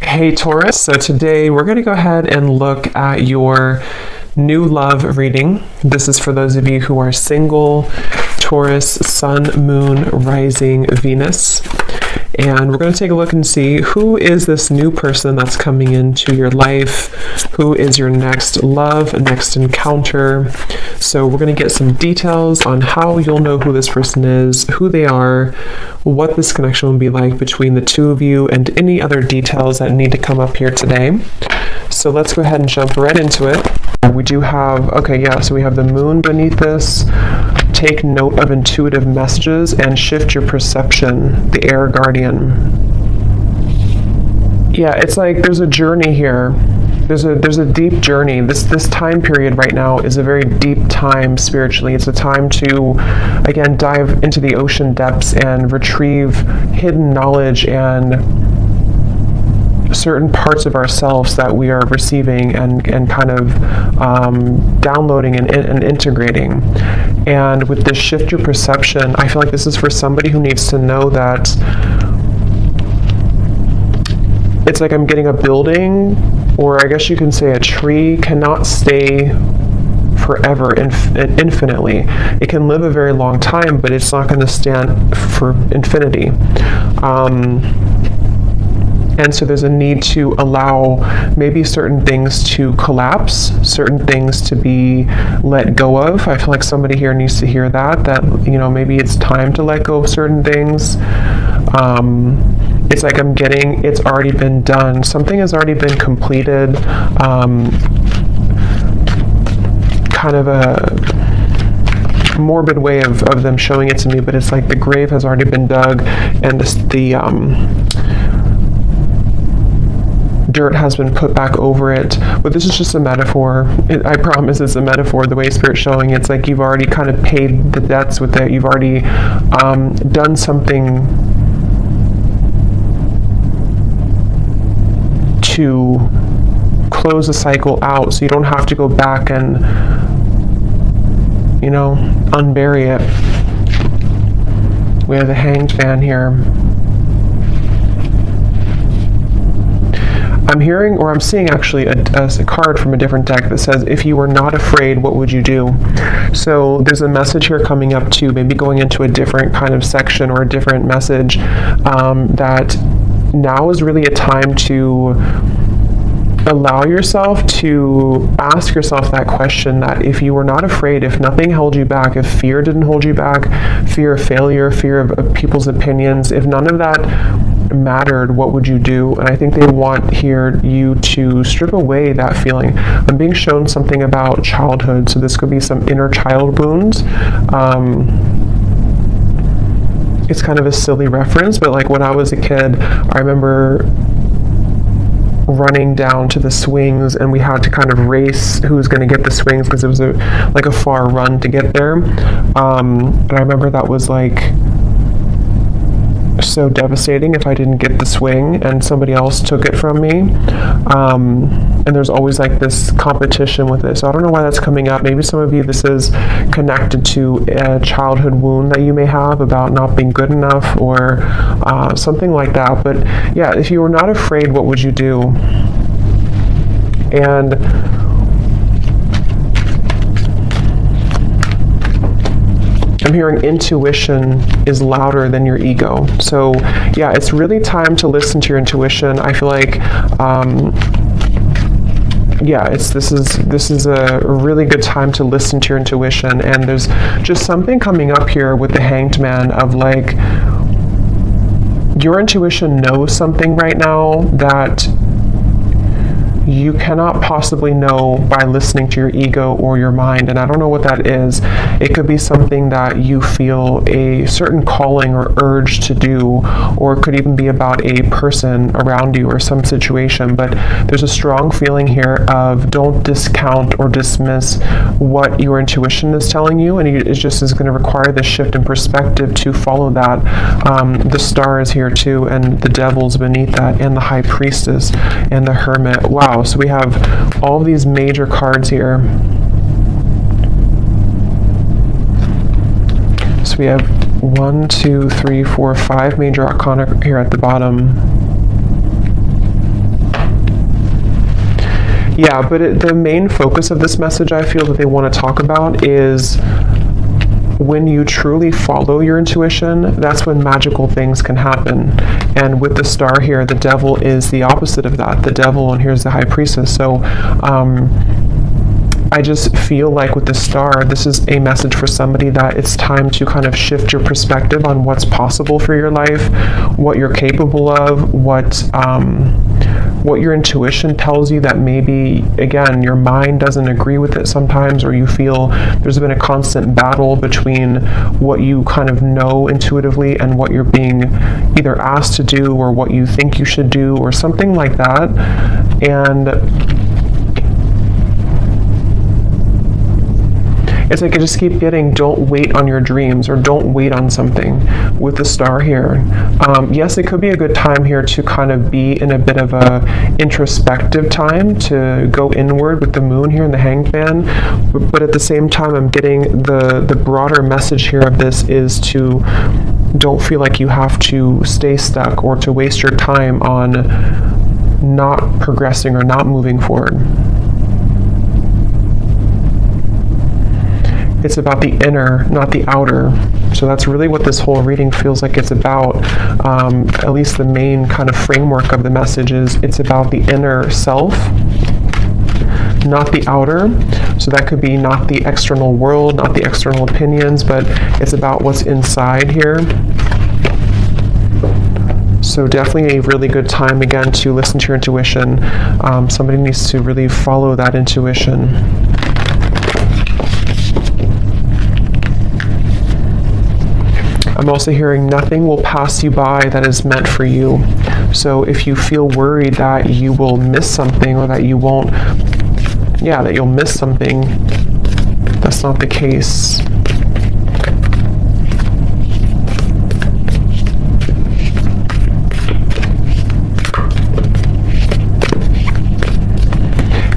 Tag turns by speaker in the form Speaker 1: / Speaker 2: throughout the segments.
Speaker 1: Hey Taurus, so today we're going to go ahead and look at your new love reading. This is for those of you who are single, Taurus, Sun, Moon, Rising, Venus. And we're going to take a look and see who is this new person that's coming into your life, who is your next love, next encounter. So we're going to get some details on how you'll know who this person is, who they are, what this connection will be like between the two of you, and any other details that need to come up here today. So let's go ahead and jump right into it. We do have, so we have the moon beneath this. Take note of intuitive messages and shift your perception, the air guardian. Yeah, it's like there's a journey here. There's a deep journey. This time period right now is a very deep time spiritually. It's a time to, again, dive into the ocean depths and retrieve hidden knowledge and certain parts of ourselves that we are receiving and kind of downloading and integrating. And with this shift your perception, I feel like this is for somebody who needs to know that it's like I'm getting a building, or I guess you can say a tree, cannot stay forever, infinitely. It can live a very long time, but it's not going to stand for infinity. And so there's a need to allow maybe certain things to collapse, certain things to be let go of. I feel like somebody here needs to hear that, maybe it's time to let go of certain things. It's like it's already been done. Something has already been completed. Kind of a morbid way of them showing it to me, but it's like the grave has already been dug, and the dirt has been put back over it. But this is just a metaphor. I promise it's a metaphor. The way Spirit's showing it's like you've already kind of paid the debts with it. You've already done something to close the cycle out, so you don't have to go back and unbury it. We have the Hanged Man here. I'm hearing, or I'm seeing actually a card from a different deck that says, if you were not afraid, what would you do? So there's a message here coming up too, maybe going into a different kind of section or a different message, that now is really a time to allow yourself to ask yourself that question, that if you were not afraid, if nothing held you back, if fear didn't hold you back, fear of failure, fear of people's opinions, if none of that mattered, what would you do? And I think they want here you to strip away that feeling. I'm being shown something about childhood, so this could be some inner child wounds. It's kind of a silly reference, but like when I was a kid, I remember running down to the swings, and we had to kind of race who was going to get the swings because it was like a far run to get there. And I remember that was like so devastating if I didn't get the swing and somebody else took it from me. And there's always like this competition with it. So I don't know why that's coming up. Maybe some of you, this is connected to a childhood wound that you may have about not being good enough, or something like that. But yeah, if you were not afraid, what would you do? And I'm hearing intuition is louder than your ego. So yeah, it's really time to listen to your intuition. I feel like this is a really good time to listen to your intuition. And there's just something coming up here with the Hanged Man of like, your intuition knows something right now that you cannot possibly know by listening to your ego or your mind. And I don't know what that is. It could be something that you feel a certain calling or urge to do, or it could even be about a person around you or some situation. But there's a strong feeling here of don't discount or dismiss what your intuition is telling you, and it just is going to require this shift in perspective to follow that. The star is here too, and the devil's beneath that, and the high priestess, and the hermit. Wow. So we have all of these major cards here. So we have 1, 2, 3, 4, 5 major arcana here at the bottom. Yeah, but the main focus of this message I feel that they want to talk about is when you truly follow your intuition, that's when magical things can happen. And with the star here, the devil is the opposite of that. The devil, and here's the high priestess. So I just feel like with the star, this is a message for somebody that it's time to kind of shift your perspective on what's possible for your life, what you're capable of, what your intuition tells you that maybe, again, your mind doesn't agree with it sometimes, or you feel there's been a constant battle between what you kind of know intuitively and what you're being either asked to do or what you think you should do or something like that. And it's like I just keep getting, don't wait on your dreams, or don't wait on something with the star here. Yes, it could be a good time here to kind of be in a bit of a introspective time, to go inward with the moon here in the Hanged Man. But at the same time, I'm getting the broader message here of this is to don't feel like you have to stay stuck or to waste your time on not progressing or not moving forward. It's about the inner, not the outer. So that's really what this whole reading feels like it's about. At least the main kind of framework of the message is it's about the inner self, not the outer. So that could be not the external world, not the external opinions, but it's about what's inside here. So definitely a really good time, again, to listen to your intuition. Somebody needs to really follow that intuition. I'm also hearing nothing will pass you by that is meant for you. So if you feel worried that you will miss something, or that you won't, that you'll miss something, that's not the case.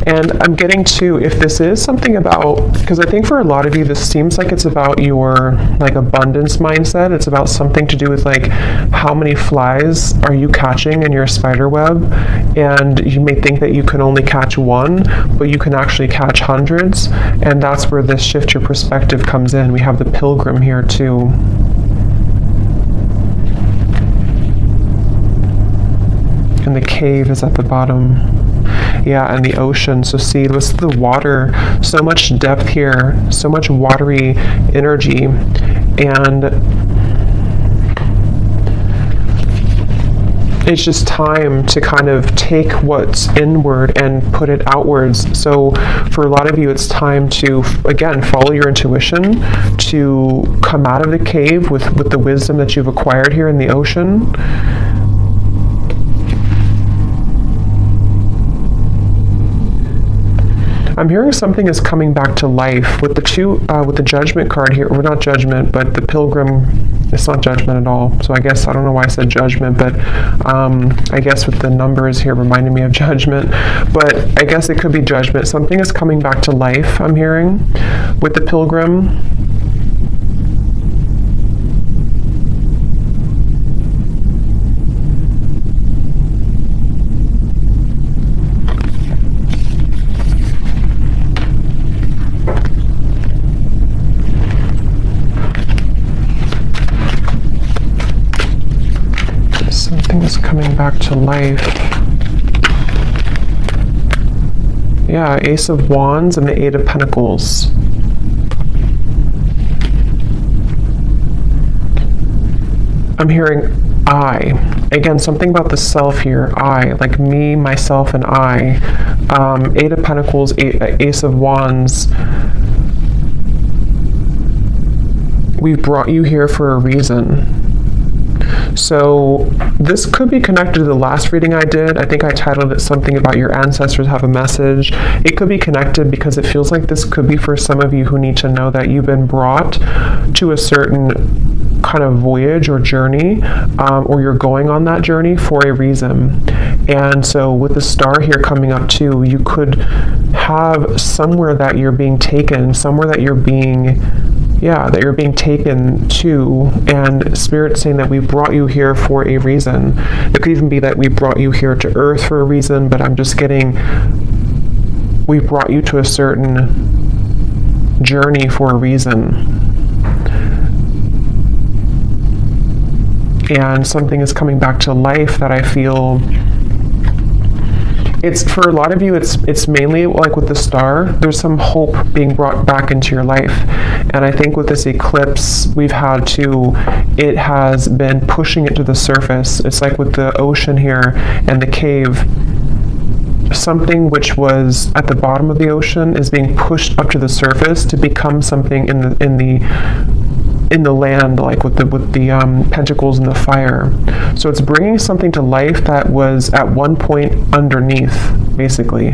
Speaker 1: And I'm getting to, if this is something about, because I think for a lot of you, this seems like it's about your like abundance mindset. It's about something to do with like how many flies are you catching in your spider web. And you may think that you can only catch one, but you can actually catch hundreds. And that's where this shift your perspective comes in. We have the Pilgrim here too. And the cave is at the bottom. Yeah, and the ocean. So see, this is the water, so much depth here, so much watery energy. And it's just time to kind of take what's inward and put it outwards. So for a lot of you, it's time to, again, follow your intuition, to come out of the cave with the wisdom that you've acquired here in the ocean. I'm hearing something is coming back to life with the with the Judgment card here, or not Judgment, but the Pilgrim. It's not Judgment at all. So I guess, I don't know why I said Judgment, but I guess with the numbers here reminding me of Judgment, but I guess it could be Judgment. Something is coming back to life, I'm hearing, with the Pilgrim. Coming back to life. Yeah, Ace of Wands and the Eight of Pentacles. I'm hearing I. Again, something about the self here. I, like me, myself, and I. Eight of Pentacles, Ace of Wands. We've brought you here for a reason. So this could be connected to the last reading I did. I think I titled it something about your ancestors have a message. It could be connected because it feels like this could be for some of you who need to know that you've been brought to a certain kind of voyage or journey, or you're going on that journey for a reason. And so with the star here coming up too, you could have somewhere that you're being taken, somewhere that you're being taken to, and Spirit's saying that we brought you here for a reason. It could even be that we brought you here to Earth for a reason, but I'm just getting we brought you to a certain journey for a reason. And something is coming back to life that I feel, it's for a lot of you, it's mainly like with the star, there's some hope being brought back into your life. And I think with this eclipse we've had too, it has been pushing it to the surface. It's like with the ocean here and the cave, something which was at the bottom of the ocean is being pushed up to the surface to become something in the land, like with the pentacles and the fire. So it's bringing something to life that was at one point underneath, basically,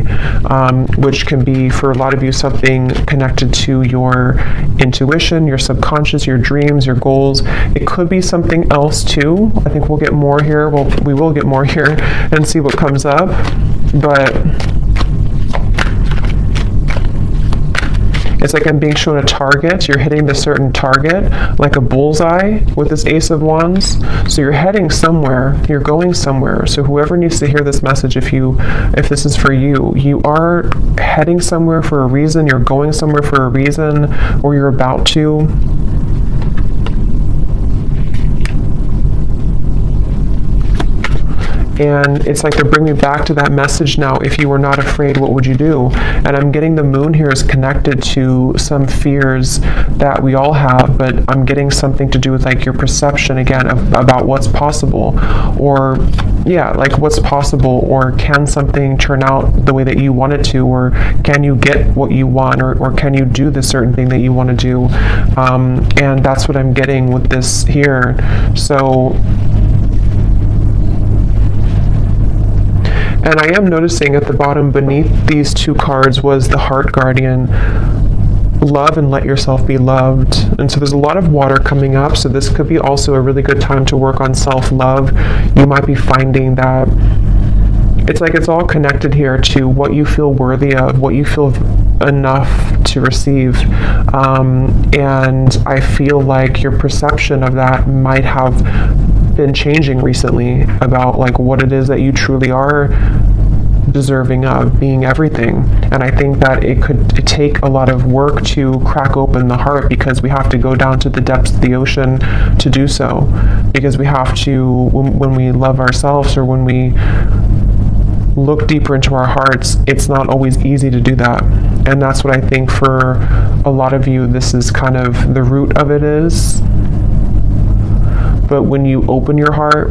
Speaker 1: which can be for a lot of you something connected to your intuition, your subconscious, your dreams, your goals. It could be something else too. I think we'll get more here. We will get more here and see what comes up. But it's like I'm being shown a target. You're hitting the certain target, like a bullseye with this Ace of Wands. So you're heading somewhere. You're going somewhere. So whoever needs to hear this message, if this is for you, you are heading somewhere for a reason. You're going somewhere for a reason, or you're about to. And it's like they're bringing me back to that message now. If you were not afraid, what would you do? And I'm getting the moon here is connected to some fears that we all have, but I'm getting something to do with like your perception again about what's possible, or yeah, like what's possible, or can something turn out the way that you want it to, or can you get what you want, or can you do the certain thing that you want to do? And that's what I'm getting with this here. So, and I am noticing at the bottom beneath these two cards was the Heart Guardian. Love and let yourself be loved. And so there's a lot of water coming up, so this could be also a really good time to work on self-love. You might be finding that it's like it's all connected here to what you feel worthy of, what you feel enough to receive. And I feel like your perception of that might have been changing recently about like what it is that you truly are deserving of, being everything. And I think that it could take a lot of work to crack open the heart, because we have to go down to the depths of the ocean to do so, because we have to, when we love ourselves, or when we look deeper into our hearts, it's not always easy to do that. And that's what I think for a lot of you, this is kind of the root of it is. But when you open your heart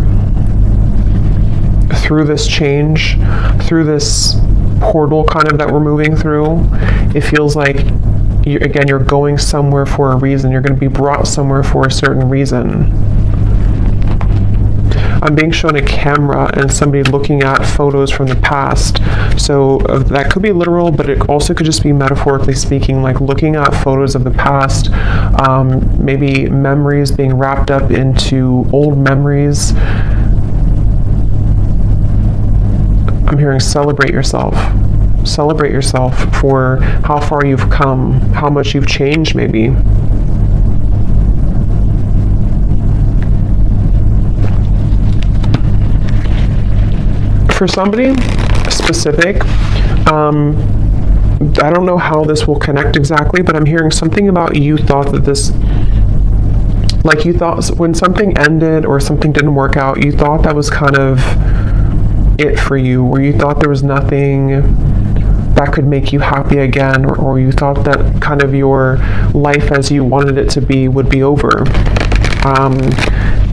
Speaker 1: through this change, through this portal kind of that we're moving through, it feels like, you're going somewhere for a reason. You're going to be brought somewhere for a certain reason. I'm being shown a camera and somebody looking at photos from the past. So that could be literal, but it also could just be metaphorically speaking, like looking at photos of the past, maybe memories being wrapped up into old memories. I'm hearing celebrate yourself. Celebrate yourself for how far you've come, how much you've changed maybe. For somebody specific, I don't know how this will connect exactly, but I'm hearing something about you thought that this, like you thought when something ended or something didn't work out, you thought that was kind of it for you, or you thought there was nothing that could make you happy again, or you thought that kind of your life as you wanted it to be would be over.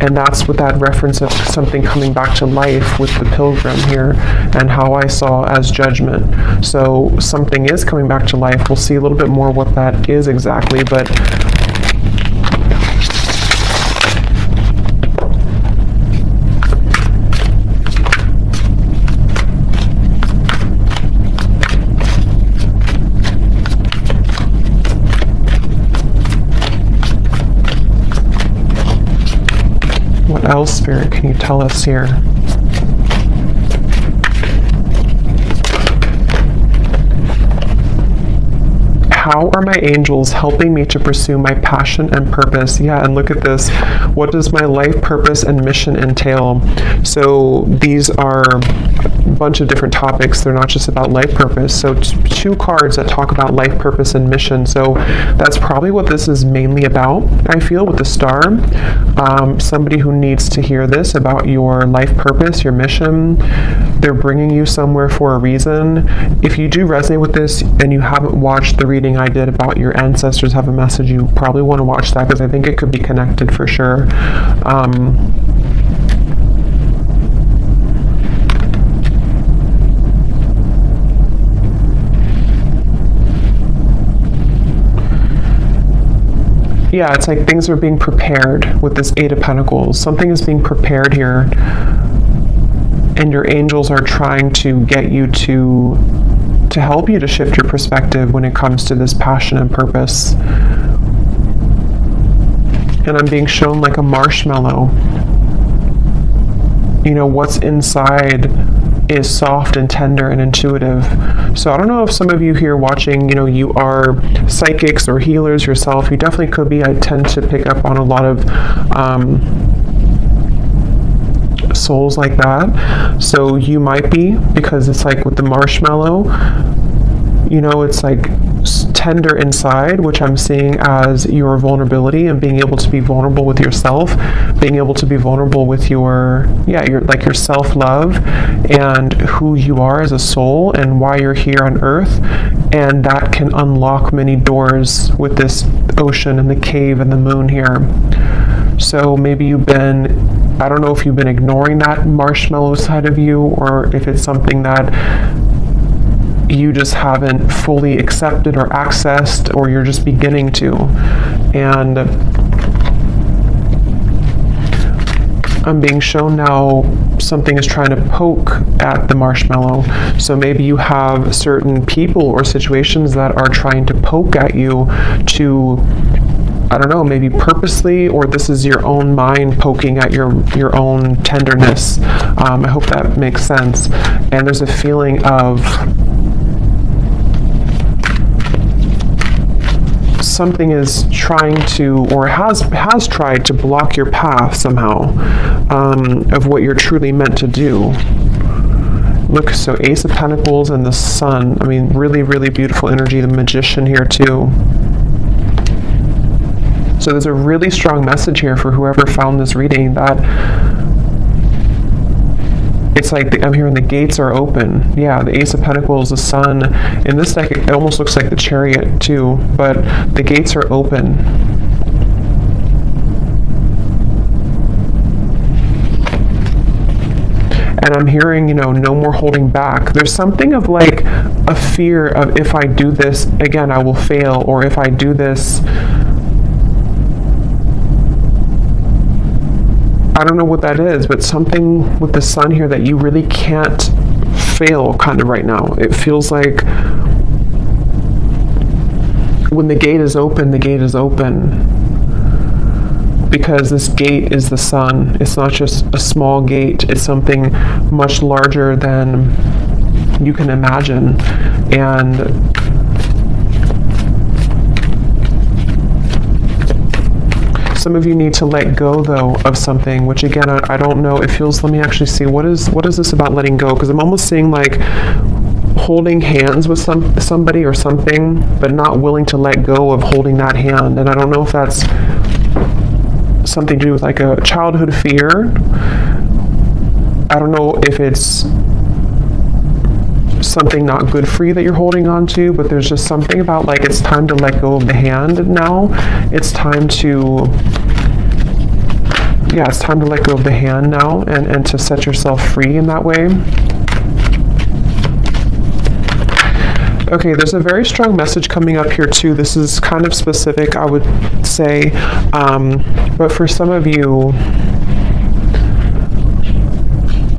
Speaker 1: And that's what that reference of something coming back to life with the Pilgrim here, and how I saw as judgment. So something is coming back to life. We'll see a little bit more what that is exactly, but what else, Spirit, can you tell us here? how are my angels helping me to pursue my passion and purpose? Yeah, and look at this. What does my life purpose and mission entail? So these are a bunch of different topics. They're not just about life purpose. So two cards that talk about life purpose and mission. So that's probably what this is mainly about, I feel, with the star. Somebody who needs to hear this about your life purpose, your mission. They're bringing you somewhere for a reason. If you do resonate with this and you haven't watched the reading I did about your ancestors have a message, you probably want to watch that, because I think it could be connected for sure. Yeah, it's like things are being prepared with this Eight of Pentacles. Something is being prepared here, and your angels are trying to get you to help you to shift your perspective when it comes to this passion and purpose. And I'm being shown like a marshmallow. You know, what's inside is soft and tender and intuitive. So I don't know if some of you here watching, you know, you are psychics or healers yourself. You definitely could be. I tend to pick up on a lot of souls like that. So you might be, because it's like with the marshmallow, you know, it's like tender inside, which I'm seeing as your vulnerability and being able to be vulnerable with yourself, being able to be vulnerable with your self-love and who you are as a soul and why you're here on earth. And that can unlock many doors with this ocean and the cave and the moon here. So maybe you've been, I don't know if you've been ignoring that marshmallow side of you, or if it's something that you just haven't fully accepted or accessed, or you're just beginning to. And I'm being shown now something is trying to poke at the marshmallow. So maybe you have certain people or situations that are trying to poke at you to, I don't know, maybe purposely, or this is your own mind poking at your own tenderness. I hope that makes sense. And there's a feeling of something is trying to, or has tried to block your path somehow, of what you're truly meant to do. Look, so Ace of Pentacles and the Sun. I mean, really, really beautiful energy. The Magician here too. So there's a really strong message here for whoever found this reading, that it's like I'm hearing the gates are open. Yeah, the Ace of Pentacles, the Sun. In this deck, it almost looks like the Chariot too, but the gates are open. And I'm hearing, you know, no more holding back. There's something of like a fear of, if I do this, again, I will fail, or if I do this, I don't know what that is, but something with the Sun here that you really can't fail kind of right now. It feels like when the gate is open, the gate is open. Because this gate is the Sun. It's not just a small gate. It's something much larger than you can imagine. And some of you need to let go, though, of something, which again, I don't know. It feels, let me actually see, what is this about letting go? Because I'm almost seeing like holding hands with somebody or something, but not willing to let go of holding that hand. And I don't know if that's something to do with like a childhood fear. I don't know if it's something not good for you that you're holding on to, but there's just something about like it's time to let go of the hand now. It's time to, yeah, it's time to let go of the hand now, and to set yourself free in that way. Okay, there's a very strong message coming up here too. This is kind of specific, I would say, but for some of you,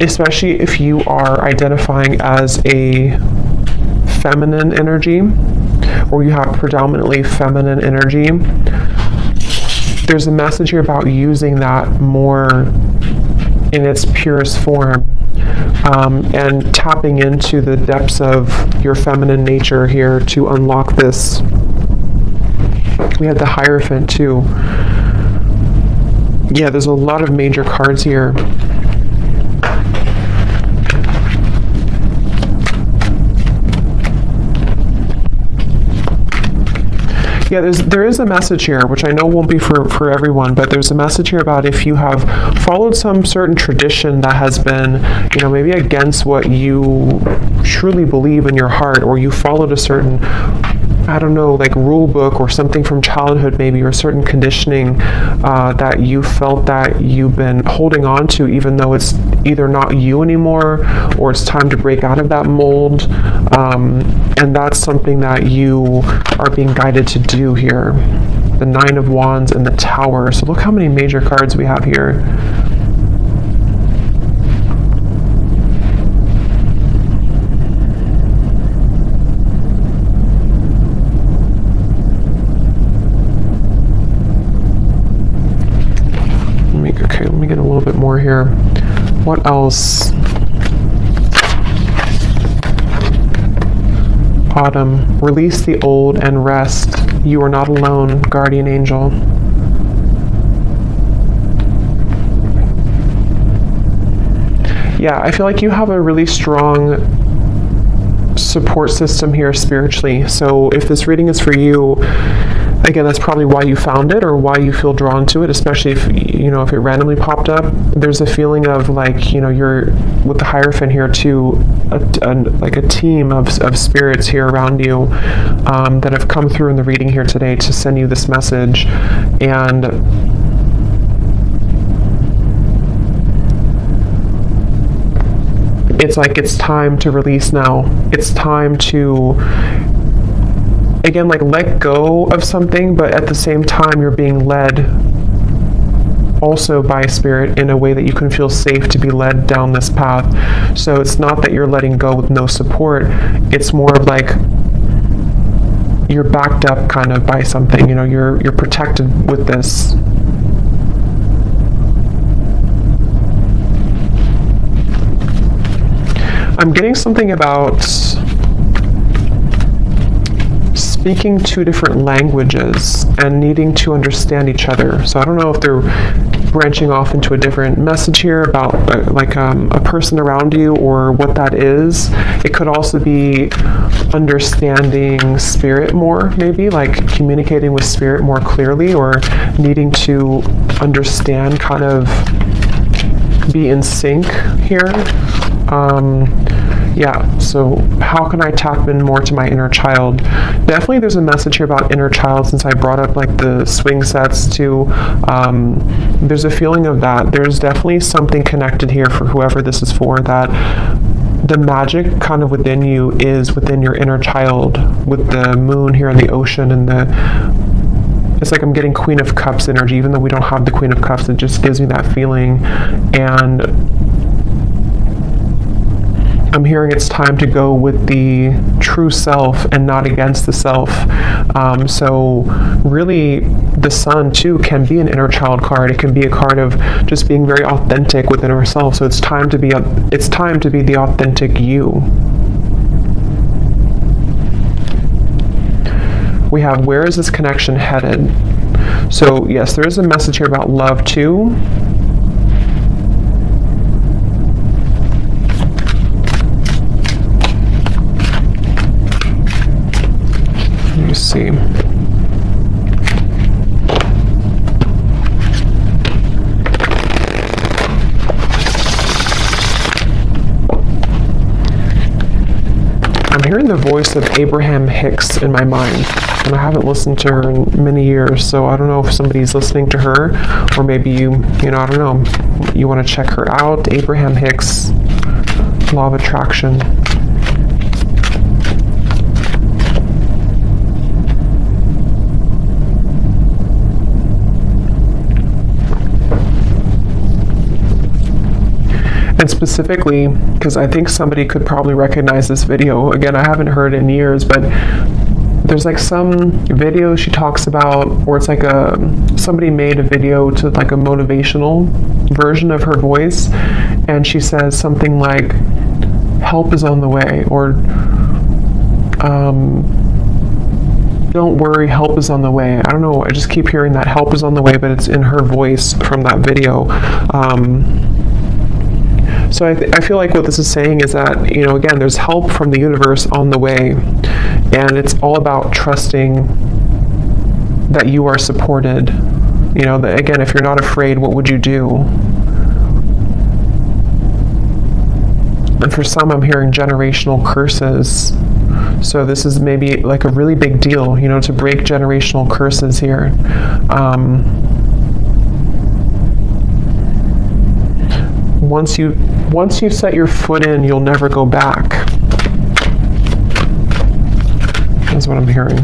Speaker 1: especially if you are identifying as a feminine energy, or you have predominantly feminine energy, there's a message here about using that more in its purest form, and tapping into the depths of your feminine nature here to unlock this We had the Hierophant too. Yeah, there's a lot of major cards here. Yeah, there is a message here, which I know won't be for everyone, but there's a message here about if you have followed some certain tradition that has been, maybe against what you truly believe in your heart, or you followed a certain, I don't know, like rule book or something from childhood maybe, or a certain conditioning that you felt that you've been holding on to, even though it's either not you anymore or it's time to break out of that mold. And that's something that you are being guided to do here. The Nine of Wands and the Tower. So look how many major cards we have here. Let me get a little bit more here. What else? Autumn. Release the old and rest. You are not alone, guardian angel. Yeah, I feel like you have a really strong support system here spiritually. So if this reading is for you, again, that's probably why you found it or why you feel drawn to it, especially if, if it randomly popped up. There's a feeling of like, you're with the Hierophant here too, like a team of spirits here around you that have come through in the reading here today to send you this message. And it's like, it's time to release now. It's time to, again, like let go of something, but at the same time, you're being led also by Spirit in a way that you can feel safe to be led down this path. So it's not that you're letting go with no support. It's more of like you're backed up kind of by something, you're protected with this. I'm getting something about speaking two different languages and needing to understand each other. So I don't know if they're branching off into a different message here about a person around you or what that is. It could also be understanding Spirit more, maybe like communicating with Spirit more clearly, or needing to understand, kind of be in sync here. Yeah, so how can I tap in more to my inner child? Definitely there's a message here about inner child, since I brought up like the swing sets too. There's a feeling of that. There's definitely something connected here for whoever this is for, that the magic kind of within you is within your inner child, with the moon here in the ocean, and it's like I'm getting Queen of Cups energy, even though we don't have the Queen of Cups. It just gives me that feeling. And I'm hearing it's time to go with the true self and not against the self. So really, the Sun too can be an inner child card. It can be a card of just being very authentic within ourselves. So it's time to be the authentic you. We have, where is this connection headed? So yes, there is a message here about love too. Let me see. I'm hearing the voice of Abraham Hicks in my mind, and I haven't listened to her in many years, so I don't know if somebody's listening to her, or maybe you I don't know, you want to check her out. Abraham Hicks, Law of Attraction. And specifically, because I think somebody could probably recognize this video. Again, I haven't heard it in years, but there's like some video she talks about, or it's like somebody made a video to like a motivational version of her voice, and she says something like, help is on the way, or don't worry, help is on the way. I don't know, I just keep hearing that help is on the way, but it's in her voice from that video. So I feel like what this is saying is that, you know, again, there's help from the universe on the way, and it's all about trusting that you are supported. You know, that, again, if you're not afraid, what would you do? And for some, I'm hearing generational curses. So this is maybe like a really big deal, you know, to break generational curses here. Once you set your foot in, you'll never go back. That's what I'm hearing.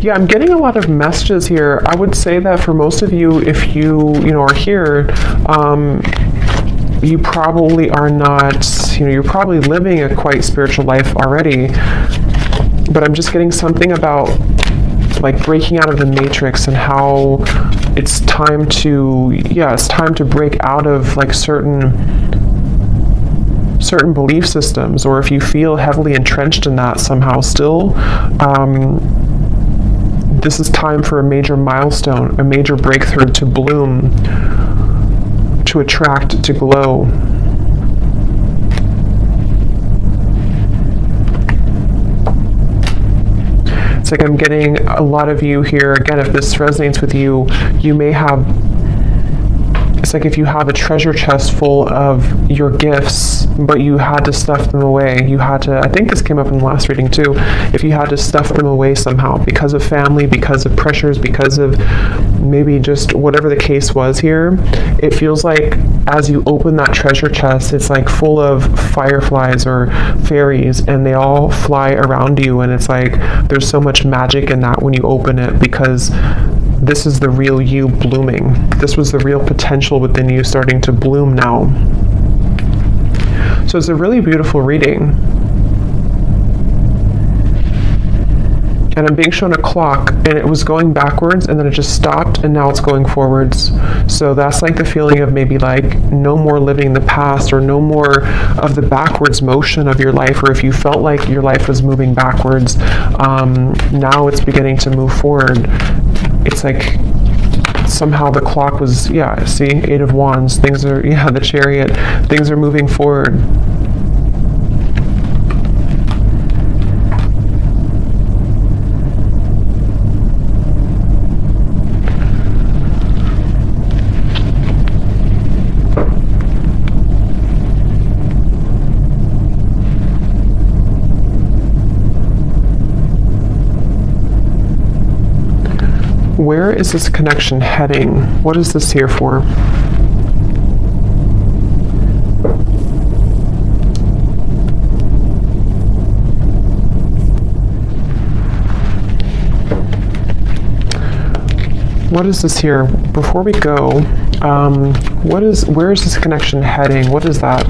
Speaker 1: Yeah, I'm getting a lot of messages here. I would say that for most of you, if you are here, you probably are not, you're probably living a quite spiritual life already. But I'm just getting something about like breaking out of the matrix and how it's time to break out of like certain belief systems, or if you feel heavily entrenched in that somehow still, this is time for a major milestone, a major breakthrough to bloom, to attract, to glow. It's like I'm getting a lot of you here. Again, if this resonates with you, you may have, it's like if you have a treasure chest full of your gifts, but you had to stuff them away. You had to, I think this came up in the last reading too, if you had to stuff them away somehow because of family, because of pressures, because of maybe just whatever the case was here, it feels like as you open that treasure chest, it's like full of fireflies or fairies, and they all fly around you, and it's like there's so much magic in that when you open it, because this is the real you blooming. This was the real potential within you starting to bloom now. So it's a really beautiful reading. And I'm being shown a clock, and it was going backwards, and then it just stopped, and now it's going forwards. So that's like the feeling of maybe like no more living in the past, or no more of the backwards motion of your life, or if you felt like your life was moving backwards, now it's beginning to move forward. It's like somehow the clock was, see, 8 of Wands, things are, the Chariot, things are moving forward. Where is this connection heading? What is this here for? What is this here? Before we go, where is this connection heading? What is that?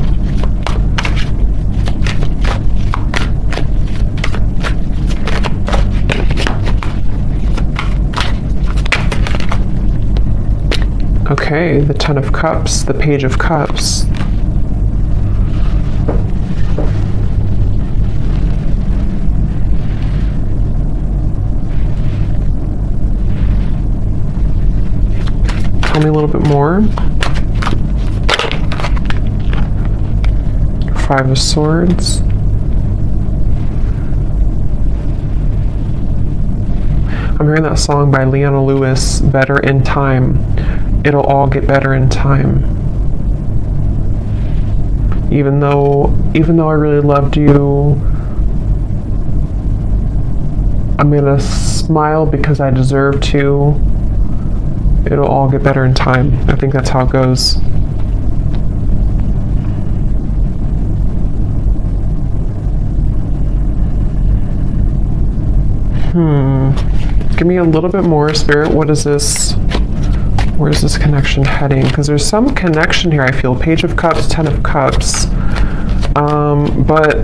Speaker 1: Okay, the Ten of Cups, the Page of Cups. Tell me a little bit more. Five of Swords. I'm hearing that song by Leona Lewis, Better in Time. It'll all get better in time. Even though I really loved you, I'm gonna smile because I deserve to. It'll all get better in time. I think that's how it goes. Give me a little bit more, Spirit. What is this? Where's this connection heading? Because there's some connection here, I feel. Page of Cups, Ten of Cups. But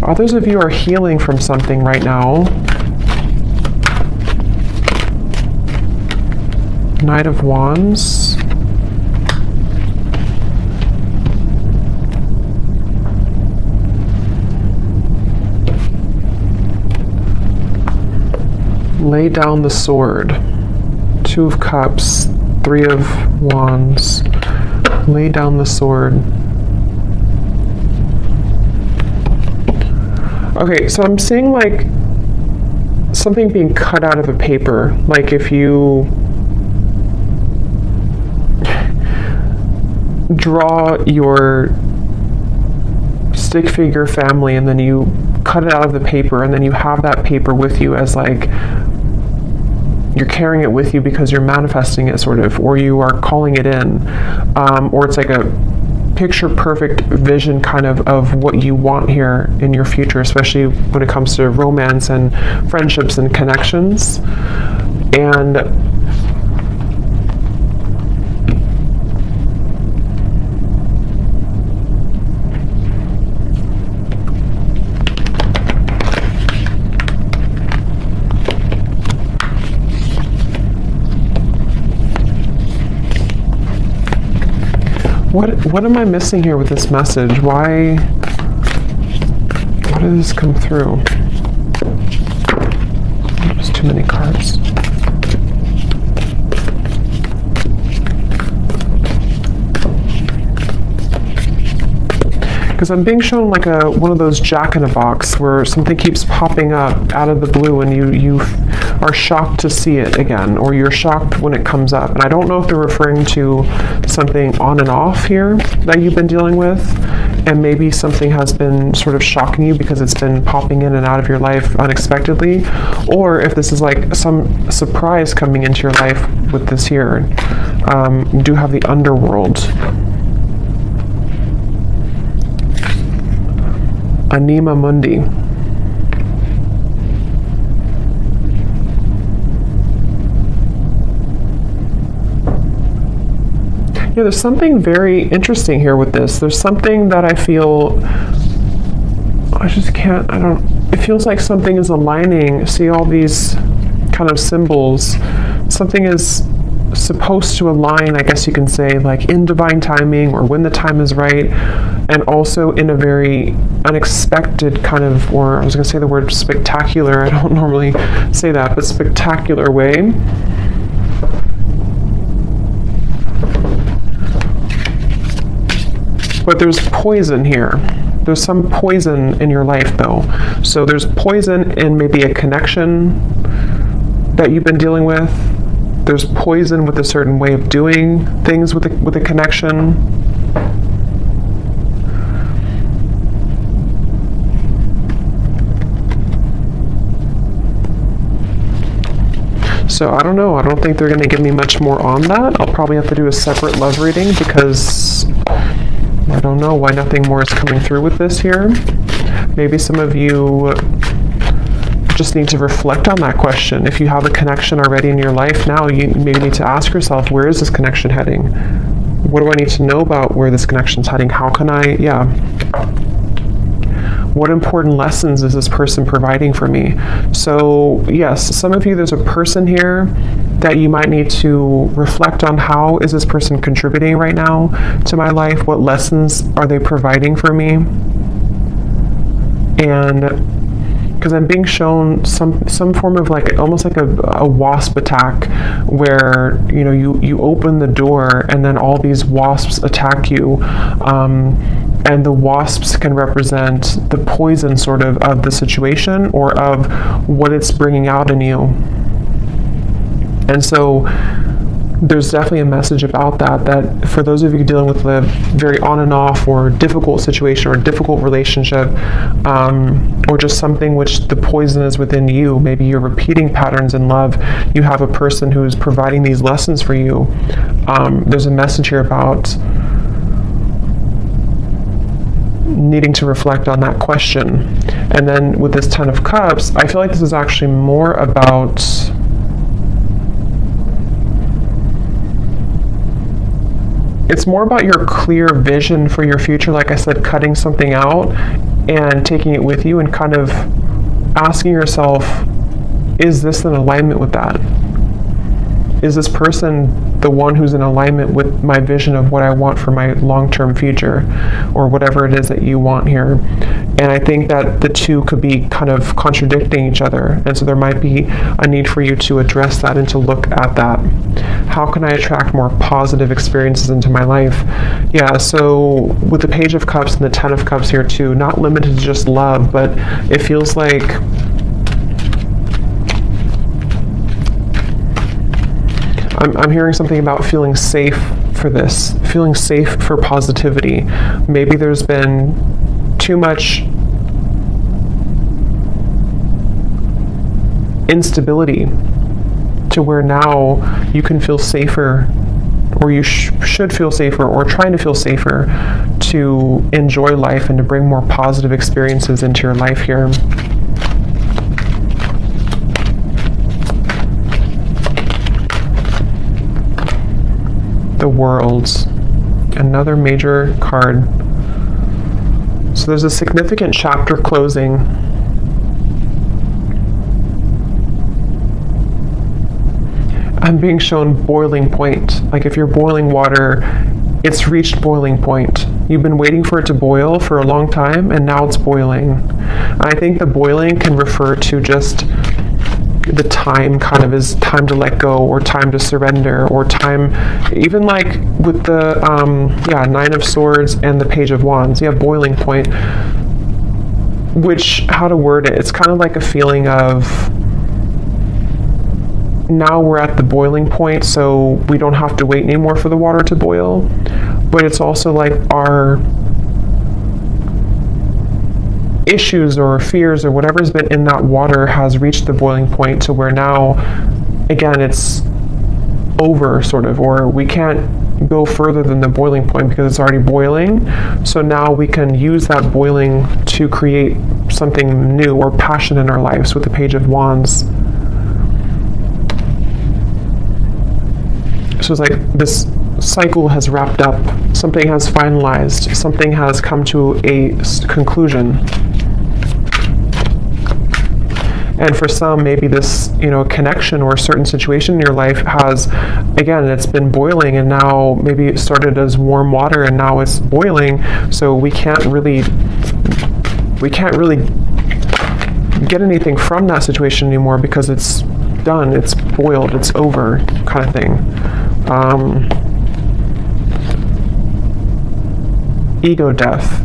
Speaker 1: others of you are healing from something right now. Knight of Wands. Lay down the sword. 2 of Cups, 3 of Wands. Lay down the sword. Okay, so I'm seeing like something being cut out of a paper. Like if you draw your stick figure family and then you cut it out of the paper and then you have that paper with you as like you're carrying it with you because you're manifesting it sort of, or you are calling it in, or it's like a picture perfect vision kind of what you want here in your future, especially when it comes to romance and friendships and connections. And what am I missing here with this message? Why did this come through? There's too many cards. Because I'm being shown like one of those jack-in-a-box where something keeps popping up out of the blue and you are shocked to see it again, or you're shocked when it comes up. And I don't know if they're referring to something on and off here that you've been dealing with, and maybe something has been sort of shocking you because it's been popping in and out of your life unexpectedly, or if this is like some surprise coming into your life with this here. You do have the underworld. Anima Mundi. Yeah, there's something very interesting here with this. There's something that I feel, it feels like something is aligning. See all these kind of symbols. Something is supposed to align, I guess you can say, like in divine timing or when the time is right, and also in a very unexpected kind of, or I was going to say the word spectacular, I don't normally say that, but spectacular way. But there's poison here. There's some poison in your life though. So there's poison in maybe a connection that you've been dealing with. There's poison with a certain way of doing things with a connection. So I don't know. I don't think they're going to give me much more on that. I'll probably have to do a separate love reading because I don't know why nothing more is coming through with this here. Maybe some of you just need to reflect on that question. If you have a connection already in your life now, you maybe need to ask yourself, where is this connection heading? What do I need to know about where this connection is heading? How can I, what important lessons is this person providing for me? So yes, some of you, there's a person here that you might need to reflect on. How is this person contributing right now to my life? What lessons are they providing for me? And because I'm being shown some form of like almost like a wasp attack, where you open the door and then all these wasps attack you, and the wasps can represent the poison sort of the situation or of what it's bringing out in you. And so there's definitely a message about that for those of you dealing with a very on and off or difficult situation or difficult relationship, or just something which the poison is within you. Maybe you're repeating patterns in love. You have a person who's providing these lessons for you. There's a message here about needing to reflect on that question. And then with this 10 of Cups, I feel like this is actually more about your clear vision for your future. Like I said, cutting something out and taking it with you and kind of asking yourself, is this in alignment with that? is this person the one who's in alignment with my vision of what I want for my long-term future, or whatever it is that you want here? And I think that the two could be kind of contradicting each other, and so there might be a need for you to address that and to look at that. How can I attract more positive experiences into my life? Yeah, so with the Page of Cups and the Ten of Cups here too, not limited to just love, but it feels like I'm hearing something about feeling safe for this, feeling safe for positivity. Maybe there's been too much instability to where now you can feel safer, or you should feel safer, or trying to feel safer to enjoy life and to bring more positive experiences into your life here. The World, another major card. So there's a significant chapter closing. I'm being shown boiling point. Like if you're boiling water, it's reached boiling point. You've been waiting for it to boil for a long time, and now it's boiling. I think the boiling can refer to just the time, kind of is time to let go, or time to surrender, or time, even like with the Nine of Swords and the Page of Wands, you have boiling point, which, how to word it, it's kind of like a feeling of now we're at the boiling point, so we don't have to wait anymore for the water to boil. But it's also like our issues or fears or whatever's been in that water has reached the boiling point, to where now, again, it's over, sort of, or we can't go further than the boiling point because it's already boiling. So now we can use that boiling to create something new or passion in our lives with the Page of Wands. So it's like this cycle has wrapped up, something has finalized, something has come to a conclusion. And for some, maybe this, connection or a certain situation in your life has, again, it's been boiling, and now maybe it started as warm water and now it's boiling. So we can't really get anything from that situation anymore because it's done, it's boiled, it's over, kind of thing. Ego death,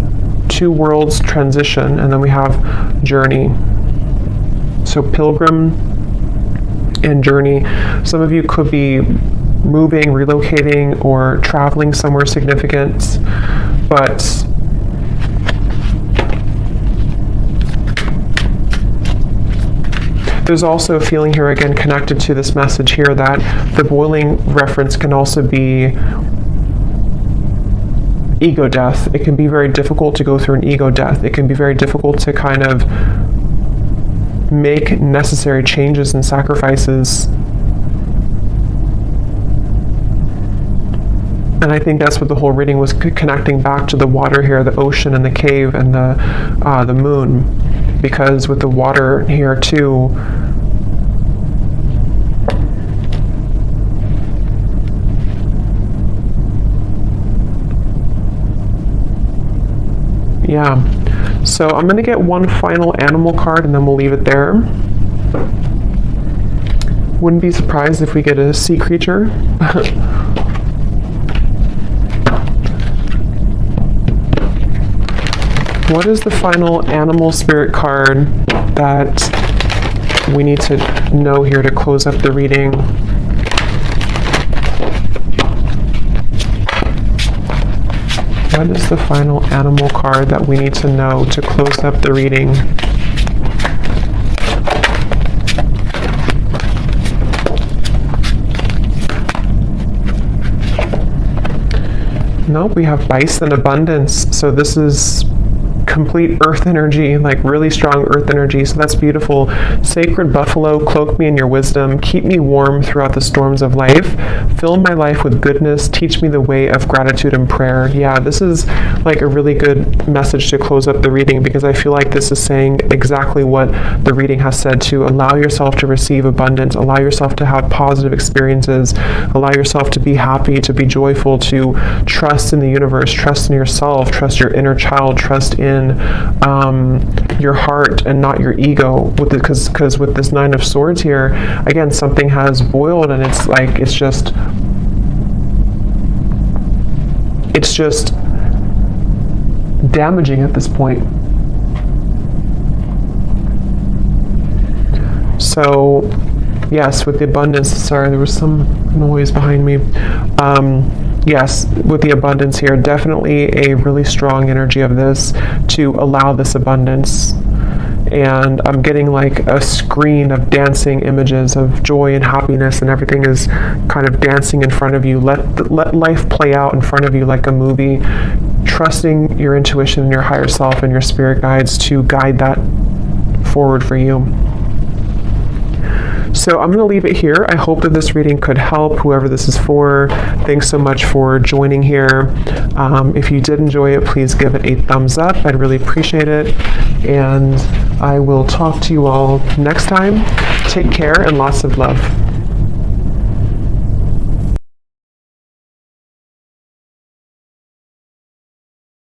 Speaker 1: two worlds transition, and then we have journey. So pilgrim and journey. Some of you could be moving, relocating, or traveling somewhere significant, but there's also a feeling here, again, connected to this message here, that the boiling reference can also be ego death. It can be very difficult to go through an ego death. It can be very difficult to kind of make necessary changes and sacrifices. And I think that's what the whole reading was, connecting back to the water here, the ocean and the cave and the moon, because with the water here too, yeah. So I'm going to get one final animal card and then we'll leave it there. Wouldn't be surprised if we get a sea creature. What is the final animal spirit card that we need to know here to close up the reading? What is the final animal card that we need to know to close up the reading? Nope, we have bison abundance. So this is complete earth energy, like really strong earth energy. So that's beautiful. Sacred buffalo, cloak me in your wisdom. Keep me warm throughout the storms of life. Fill my life with goodness. Teach me the way of gratitude and prayer. Yeah, this is like a really good message to close up the reading, because I feel like this is saying exactly what the reading has said, to allow yourself to receive abundance, allow yourself to have positive experiences, allow yourself to be happy, to be joyful, to trust in the universe, trust in yourself, trust your inner child, trust in your heart and not your ego. Because with this Nine of Swords here, again, something has boiled, and it's like, it's just damaging at this point. So yes, with the abundance, sorry, there was some noise behind me. Yes, with the abundance here, definitely a really strong energy of this to allow this abundance. And I'm getting like a screen of dancing images of joy and happiness, and everything is kind of dancing in front of you. Let life play out in front of you like a movie, trusting your intuition and your higher self and your spirit guides to guide that forward for you. So I'm going to leave it here. I hope that this reading could help whoever this is for. Thanks so much for joining here. If you did enjoy it, please give it a thumbs up. I'd really appreciate it. And I will talk to you all next time. Take care and lots of love.